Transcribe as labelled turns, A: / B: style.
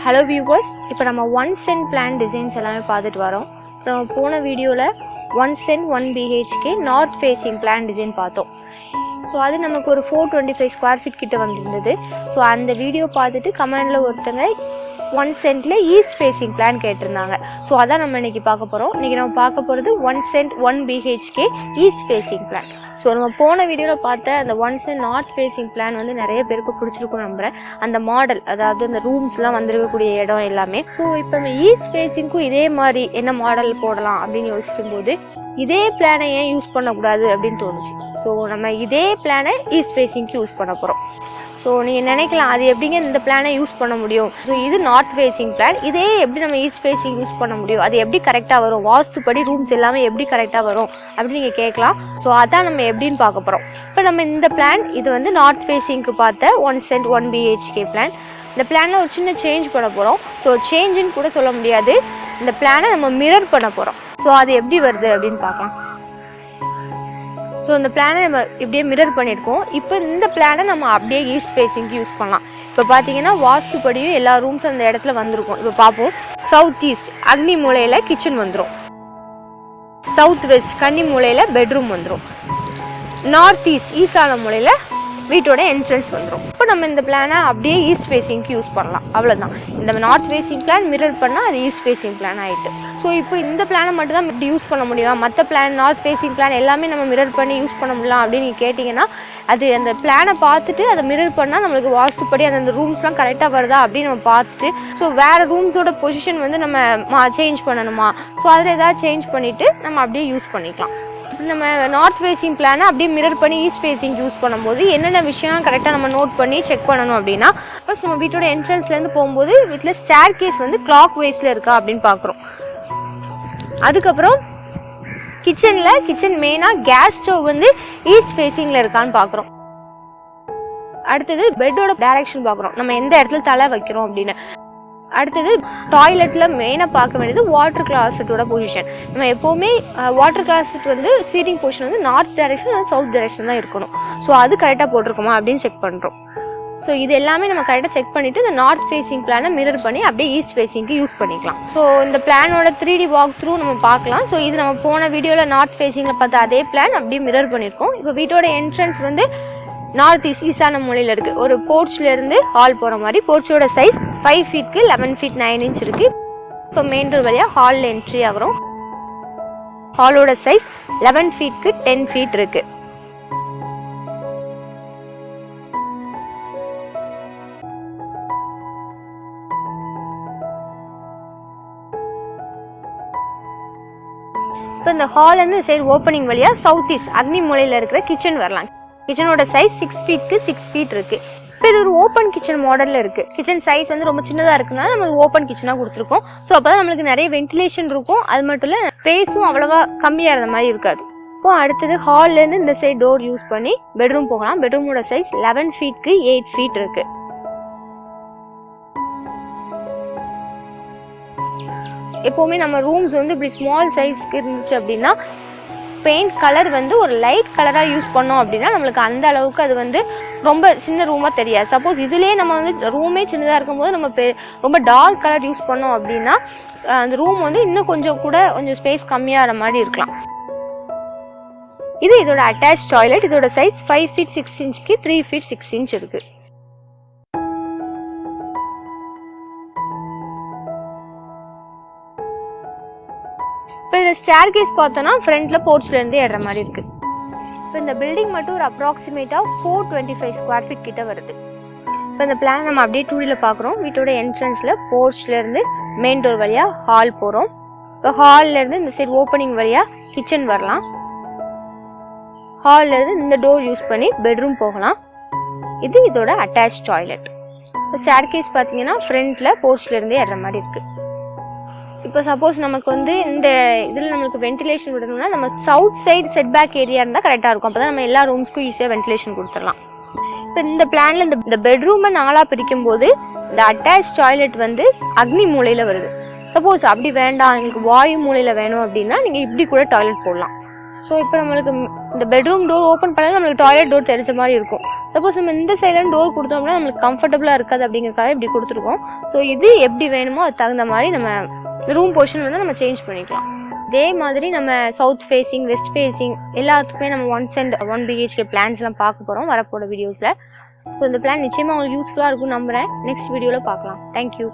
A: Hello viewers, இப்போ நம்ம 1 cent plan designs எல்லாமே பார்த்துட்டு வரோம். நம்ம போன வீடியோல 1 cent 1 BHK north facing plan design பார்த்தோம். ஸோ அது நமக்கு ஒரு 425 ஸ்கொயர் ஃபீட் கிட்ட வந்துருந்தது. ஸோ அந்த வீடியோ பார்த்துட்டு கமெண்ட்ல ஒருத்தங்க 1 centல ஈஸ்ட் ஃபேசிங் பிளான் கேட்டிருந்தாங்க. ஸோ அதான் நம்ம இன்னைக்கு பார்க்க போகிறோம். இன்னைக்கு நம்ம பார்க்க போகிறது 1 cent 1 BHK east facing plan. So நம்ம போன வீடியோவில் பார்த்த அந்த 1 cent நார்த் ஃபேசிங் பிளான் வந்து நிறைய பேருக்கு பிடிச்சிருக்கும் நம்புகிறேன். அந்த மாடல், அதாவது அந்த ரூம்ஸ்லாம் வந்திருக்கக்கூடிய இடம் எல்லாமே. ஸோ இப்போ நம்ம ஈஸ்ட் ஃபேசிங்க்கும் இதே மாதிரி என்ன மாடல் போடலாம் அப்படின்னு யோசிக்கும் போது இதே பிளானை ஏன் யூஸ் பண்ணக்கூடாது அப்படின்னு தோணுச்சு. ஸோ நம்ம இதே பிளானை ஈஸ்ட் ஃபேசிங்க்கு யூஸ் பண்ண போகிறோம். ஸோ நீங்கள் நினைக்கலாம், அது எப்படிங்க இந்த பிளானை யூஸ் பண்ண முடியும்? ஸோ இது நார்த் ஃபேசிங் பிளான், இதே எப்படி நம்ம ஈஸ்ட் ஃபேசிங் யூஸ் பண்ண முடியும்? அது எப்படி கரெக்டாக வரும்? வாஸ்துப்படி ரூம்ஸ் எல்லாமே எப்படி கரெக்டாக வரும் அப்படின்னு நீங்கள் கேட்கலாம். ஸோ அதான் நம்ம எப்படின்னு பார்க்க போகிறோம். இப்போ நம்ம இந்த பிளான் இது வந்து நார்த் ஃபேசிங்க்கு பார்த்த 1 cent 1 BHK பிளான். இந்த பிளானில் ஒரு சின்ன சேஞ்ச் பண்ண போகிறோம். ஸோ சேஞ்சுன்னு கூட சொல்ல முடியாது, இந்த பிளானை நம்ம மிரர் பண்ண போகிறோம். ஸோ அது எப்படி வருது அப்படின்னு பார்க்கலாம். ஸோ இந்த பிளானை நம்ம இப்படியே மிரர் பண்ணியிருக்கோம். இப்போ இந்த பிளானை நம்ம அப்படியே ஈஸ்ட் ஃபேசிங்க்கு யூஸ் பண்ணலாம். இப்போ பார்த்தீங்கன்னா வாஸ்துப்படியும் எல்லா ரூம்ஸ் அந்த இடத்துல வந்திருக்கும். இப்போ பார்ப்போம். சவுத் ஈஸ்ட் அக்னி மூலையில் கிச்சன் வந்துடும். சவுத் வெஸ்ட் கன்னி மூலையில் பெட்ரூம் வந்துடும். நார்த் ஈஸ்ட் ஈசான மூலையில் வீட்டோட என்ட்ரன்ஸ் வந்துடும். இப்போ நம்ம இந்த பிளானை அப்படியே ஈஸ்ட் ஃபேசிங்க்கு யூஸ் பண்ணலாம். அவ்வளோதான். இந்த நார்த் ஃபேசிங் பிளான் மிரர் பண்ணால் அது ஈஸ்ட் ஃபேசிங் பிளான் ஆகிட்டு. ஸோ இப்போ இந்த பிளானை மட்டும் தான் இப்படி யூஸ் பண்ண முடியும், மற்ற பிளான் நார்த் ஃபேசிங் பிளான் எல்லாமே நம்ம மிரர் பண்ணி யூஸ் பண்ண முடியலாம் அப்படின்னு நீங்கள் கேட்டிங்கன்னா, அது அந்த பிளானை பார்த்துட்டு அதை மிரர் பண்ணால் நம்மளுக்கு வாஸ்துப்படி அந்த ரூம்ஸ்லாம் கரெக்டாக வருதா அப்படின்னு நம்ம பார்த்துட்டு, ஸோ வேறு ரூம்ஸோட பொசிஷன் வந்து நம்ம சேஞ்ச் பண்ணணுமா, ஸோ அதில் ஏதாவது சேஞ்ச் பண்ணிவிட்டு நம்ம அப்படியே யூஸ் பண்ணிக்கலாம். நம்ம நார்த் ஃபேசிங் பிளானை அப்படியே மிரர் பண்ணி ஈஸ்ட் ஃபேசிங் யூஸ் பண்ணும்போது என்னென்ன விஷயம் கரெக்டாக நம்ம நோட் பண்ணி செக் பண்ணணும் அப்படின்னா, ஃபர்ஸ்ட் நம்ம வீட்டோட என்ட்ரன்ஸ்லேருந்து போகும்போது வீட்டில் ஸ்டேர் கேஸ் வந்து கிளாக் வைஸில் இருக்கா அப்படின்னு பார்க்குறோம். அதுக்கப்புறம் கிச்சன் மெயினாக கேஸ் ஸ்டவ் வந்து ஈஸ்ட் ஃபேசிங்கில் இருக்கான்னு பார்க்குறோம். அடுத்தது பெட்டோட டைரக்ஷன் பார்க்குறோம், நம்ம எந்த இடத்துல தலை வைக்கிறோம் அப்படின்னு. அடுத்தது டாய்லெட்டில் மெயினாக பார்க்க வேண்டியது வாட்டர் கிளாசட்டோட பொசிஷன். நம்ம எப்போவுமே வாட்டர் கிளாசட் வந்து சீட்டிங் பொசிஷன் வந்து நார்த் டைரக்ஷன் அல்லது சவுத் டைரக்ஷன் தான் இருக்கணும். ஸோ அது கரெக்டாக போட்டிருக்கோமா அப்படின்னு செக் பண்ணுறோம். ஸோ இது எல்லாமே நம்ம கரெக்டாக செக் பண்ணிவிட்டு இந்த நார்த் ஃபேசிங் பிளானை மிரர் பண்ணி அப்படியே ஈஸ்ட் ஃபேசிங்க்கு யூஸ் பண்ணிக்கலாம். ஸோ இந்த பிளானோட 3D வாக் த்ரூ நம்ம பார்க்கலாம். ஸோ இது நம்ம போன வீடியோவில் நார்த் ஃபேசிங்கில் பார்த்த அதே பிளான் அப்படியே மிரர் பண்ணியிருக்கோம். இப்போ வீட்டோட என்ட்ரன்ஸ் வந்து நார்த் ஈஸ்ட் ஈசான மூலையில் இருக்குது. ஒரு போர்ச்லேருந்து ஹால் போகிற மாதிரி. போர்ச்சோட சைஸ் 5 feet 11 feet 9 inch இருக்குது. இப்போ மெயின் டோர் வழியாக ஹாலில் என்ட்ரி ஆகிறோம். ஹாலோட சைஸ் 11 feet 10 feet இருக்குது. இப்போ இந்த ஹால்லேருந்து சைடு ஓப்பனிங் வழியாக சவுத் ஈஸ்ட் அக்னி மூலையில் இருக்கிற கிச்சன் வரலாம். கிச்சனோட சைஸ் 6 feet 6 feet இருக்குது. இப்போ இது ஒரு ஓப்பன் கிச்சன் மாடலில் இருக்குது. கிச்சன் சைஸ் வந்து ரொம்ப சின்னதாக இருக்குனால நம்ம ஓப்பன் கிச்சனாக கொடுத்துருக்கோம். ஸோ அப்போ தான் நம்மளுக்கு நிறைய வென்டிலேஷன் இருக்கும். அது மட்டும் இல்லை, ஸ்பேஸும் அவ்வளோவா கம்மியாக இருந்த மாதிரி இருக்காது. இப்போ அடுத்தது ஹால்லேருந்து இந்த சைட் டோர் யூஸ் பண்ணி பெட்ரூம் போகலாம். பெட்ரூமோட சைஸ் 11 feet 8 feet இருக்குது. எப்போவுமே நம்ம ரூம்ஸ் வந்து இப்படி ஸ்மால் சைஸ்க்கு இருந்துச்சு அப்படின்னா பெயிண்ட் கலர் வந்து ஒரு லைட் கலராக யூஸ் பண்ணோம் அப்படின்னா நம்மளுக்கு அந்த அளவுக்கு அது வந்து ரொம்ப சின்ன ரூமாக தெரியாது. சப்போஸ் இதுலேயே நம்ம வந்து ரூமே சின்னதாக இருக்கும்போது நம்ம ரொம்ப டார்க் கலர் யூஸ் பண்ணோம் அப்படின்னா அந்த ரூம் வந்து இன்னும் கொஞ்சம் ஸ்பேஸ் கம்மியாகிற மாதிரி இருக்கலாம். இதோட அட்டாச் டாய்லெட். இதோட size 5 feet 6 inch 3 feet 6 inch இருக்குது. இப்போ இந்த ஸ்டேர் கேஸ் பார்த்தோன்னா ஃப்ரண்ட்டில் போர்ச்லேருந்து ஏறுற மாதிரி இருக்குது. இப்போ இந்த பில்டிங் மட்டும் ஒரு அப்ராக்சிமேட்டாக 425 ஸ்கொயர் ஃபீட் கிட்ட வருது. இப்போ இந்த பிளான் நம்ம அப்படியே 2Dல பார்க்குறோம். வீட்டோட என்ட்ரன்ஸில் போர்ச்லேருந்து மெயின் டோர் வழியாக ஹால் போகிறோம். இப்போ ஹால்லேருந்து இந்த சைடு ஓப்பனிங் வழியாக கிச்சன் வரலாம். ஹால்லேருந்து இந்த டோர் யூஸ் பண்ணி பெட்ரூம் போகலாம். இதோட அட்டாச் டாய்லெட். இப்போ ஸ்டேர் கேஸ் பார்த்தீங்கன்னா ஃப்ரண்ட்டில் போர்ச்லேருந்து ஏறுற மாதிரி இருக்குது. இப்போ சப்போஸ் நமக்கு வந்து இந்த இதில் நம்மளுக்கு வென்டிலேஷன் விடணும்னா நம்ம சவுத் சைடு செட்பேக் ஏரியா இருந்தால் கரெக்டாக இருக்கும். அப்போ தான் நம்ம எல்லா ரூம்ஸ்க்கும் ஈஸியாக வென்டிலேஷன் கொடுத்துடலாம். இப்போ இந்த பிளானில் இந்த பெட்ரூமை 4ஆக பிரிக்கும் போது இந்த அட்டாச் டாய்லெட் வந்து அக்னி மூலையில் வருது. சப்போஸ் அப்படி வேண்டாம், எங்களுக்கு வாயு மூலையில் வேணும் அப்படின்னா நீங்கள் இப்படி கூட டாய்லெட் போடலாம். ஸோ இப்போ நம்மளுக்கு இந்த பெட்ரூம் டோர் ஓப்பன் பண்ணாலும் நம்மளுக்கு டாய்லெட் டோர் தெரிஞ்ச மாதிரி இருக்கும். சப்போஸ் நம்ம இந்த சைடில் டோர் கொடுத்தோம்னா நம்மளுக்கு கம்ஃபர்டபுளாக இருக்காது அப்படிங்கிறதுக்காக இப்படி கொடுத்துருக்கோம். ஸோ இது எப்படி வேணுமோ அது தகுந்த மாதிரி நம்ம ரூம் போர்ஷன் வந்து நம்ம சேஞ்ச் பண்ணிக்கலாம். இதே மாதிரி நம்ம சவுத் ஃபேஸிங், வெஸ்ட் ஃபேஸிங் எல்லாத்துக்குமே நம்ம 1 cent 1 BHK பிளான்ஸ்லாம் பார்க்க போகிறோம் வரப்போகிற வீடியோஸில். ஸோ இந்த பிளான் நிச்சயமாக உங்களுக்கு யூஸ்ஃபுல்லாக இருக்கும்னு நம்புகிறேன். நெக்ஸ்ட் வீடியோவில் பார்க்கலாம். தேங்க்யூ.